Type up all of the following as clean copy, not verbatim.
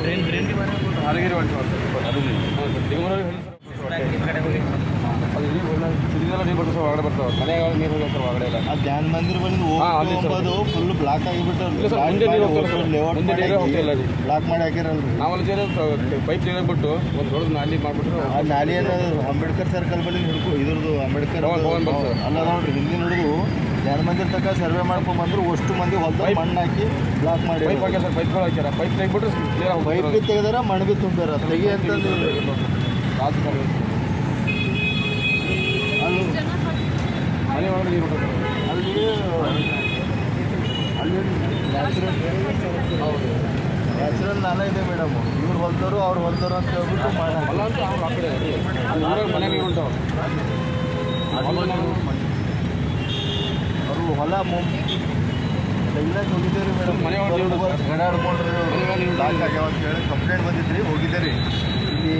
drain drain Haragiri ಅದು ಸಿರಿಗೆಲ್ಲ ನೀರು ಬರ್ತದೆ ಸರ್ ಹೊರಗಡೆ ಬರ್ತಾವೆ ಮನೆಯಾಗ ನೀರು ಹೋಗಿ ಸರ್ ಹೊರಗಡೆ ಎಲ್ಲ ಧ್ಯಾನ ಮಂದಿರ ಬಂದು ಹೋಗೋದು ಫುಲ್ ಬ್ಲಾಕ್ ಆಗಿಬಿಟ್ಟು ಬ್ಲಾಕ್ ಮಾಡಿ ಹಾಕಿರಲ್ರಿ ನಾವಲ್ಲಿ ಪೈಪ್ ತೆಗೆದ್ಬಿಟ್ಟು ಒಂದು ದೊಡ್ಡ ನಾಲಿ ಮಾಡಿಬಿಟ್ರೆ ಆ ನಾಲಿ ಅಂಬೇಡ್ಕರ್ ಸರ್ಕಲ್ ಬಳಿ ಹಿಡ್ಕೊ ಇದ್ರದ್ದು ಅಂಬೇಡ್ಕರ್ ಅಲ್ಲ ನೋಡ್ರಿ ಹಿಂದಿನ ಹಿಡಿದು ಧ್ಯಾನ ಮಂದಿರ ತನಕ ಸರ್ವೆ ಮಾಡ್ಕೊಂಡ್ಬಂದ್ರು ಅಷ್ಟು ಮಂದಿ ಹೊಲ ಮಣ್ಣು ಹಾಕಿ ಬ್ಲಾಕ್ ಮಾಡಿ ಪೈಪ್ ಹಾಕ್ಯಾರ ಸರ್ ಪೈಪ್ ಹಾಕ್ಯಾರ ಪೈಪ್ ತೆಗೆದ್ಬಿಟ್ರೆ ಪೈಪ್ ಬಿ ತೆಗೆದಾರ ಮಣ್ಣು ಬಿ ತುಂಬ್ಯಾರ ತೆಗಿ ಅಂತಂದು ಮನೆ ಒಳಗಡೆ ನೀರು ಅಲ್ಲಿ ಅಲ್ಲಿ ನ್ಯಾಚುರಲ್ ನಾಲ ಇದೆ ಮೇಡಮ್ ಇವ್ರು ಹೊಲ್ದರು ಅವ್ರು ಹೊಲ್ದರು ಅಂತ ಹೇಳ್ಬಿಟ್ಟು ಹೊಲ ಅಂತ ಅವ್ರು ಆ ಕಡೆ ಮನೆ ನೀರು ಉಂಟು ಅವರು ಹೊಲ ತೆಗಿಲಾಕ ಹೋಗಿದ್ದೇವೆ ಮೇಡಮ್ ಮನೆ ಗಡಾಡ್ಕೊಂಡ್ರಿ ಲಾಕ್ ಆಗ್ಯಾವ ಅಂತ ಹೇಳಿ ಕಂಪ್ಲೇಂಟ್ ಬಂದಿದ್ರಿ ಹೋಗಿದ್ದೀರಿ ಇಲ್ಲಿ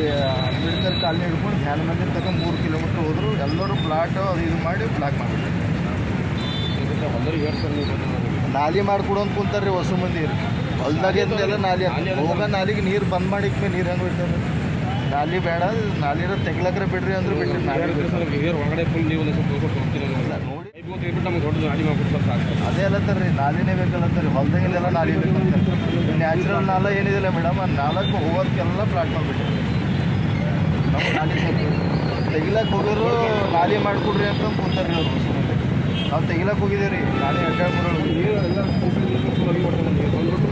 ಅಂಬೇಡ್ಕರ್ ಕಾಲನಿ ಹಿಡ್ಕೊಂಡು ಧ್ಯಾನ ಮಂದಿರ ತನಕ 3 ಕಿಲೋಮೀಟ್ರ್ ಹೋದ್ರು ಎಲ್ಲರೂ ಪ್ಲಾಟ್ ಅದು ಇದು ಮಾಡಿ ಬ್ಲಾಕ್ ಮಾಡಿದ್ರು ನಾಲಿ ಮಾಡ್ಕೊಡು ಅಂತ ಕುಂತಾರ್ರಿ ಹೊಸ ಮಂದಿ ಹೊಲ್ದಾಗೆಲ್ಲ ನಾಲಿ ಹೋಗ ನಾಲಿಗೆ ನೀರು ಬಂದ್ ಮಾಡಿದ್ಮೇಲೆ ನೀರು ಹೆಂಗೆ ಬಿಡ್ತಾರೆ ನಾಲಿ ಬೇಡ ನಾಲಿರ ತೆಗ್ಲಕ್ರೆ ಬಿಡ್ರಿ ಅಂದ್ರೆ ಬಿಡ್ರಿ ಹೊರಗಡೆ ಫುಲ್ ನೀವು ನೋಡಿ ನಮ್ಗೆ ದೊಡ್ಡ ನಾಲಿ ಮಾಡ್ಬಿಟ್ಟು ಅದೇ ಅಲ್ಲತ್ತಾರ್ರಿ ನಾಲಿನೇ ಬೇಕಲ್ಲತ್ತಾರಿ ಹೊಲ್ದಾಗೆಲ್ಲ ನಾಲಿ ಬೇಕಂತಾರೆ ನ್ಯಾಚುರಲ್ ನಾಲ ಏನಿದಿಲ್ಲ ಮೇಡಮ್ ಆ ನಾಲ್ಕು ಹೋಗೋದಕ್ಕೆಲ್ಲ ಪ್ಲಾಟ್ ಮಾಡಿಬಿಟ್ಟು ನಾವು ನಾಲಿ ತೆಗಿಲಕ್ಕೆ ಹೋಗೋರು ನಾಲಿ ಮಾಡಿಕೊಡ್ರಿ ಅಂತ ಕುಂತಾರ್ರಿ ಅವ್ರು ನಾವು ತೆಗಿಲಕ್ಕೆ ಹೋಗಿದ್ದೀವಿ ರೀ ನಾಲಿ ಅಡ್ಡಾಡ್ಬಿಡೋರು ನೀರು ಎಲ್ಲ ಬಂದ್ಬಿಟ್ಟು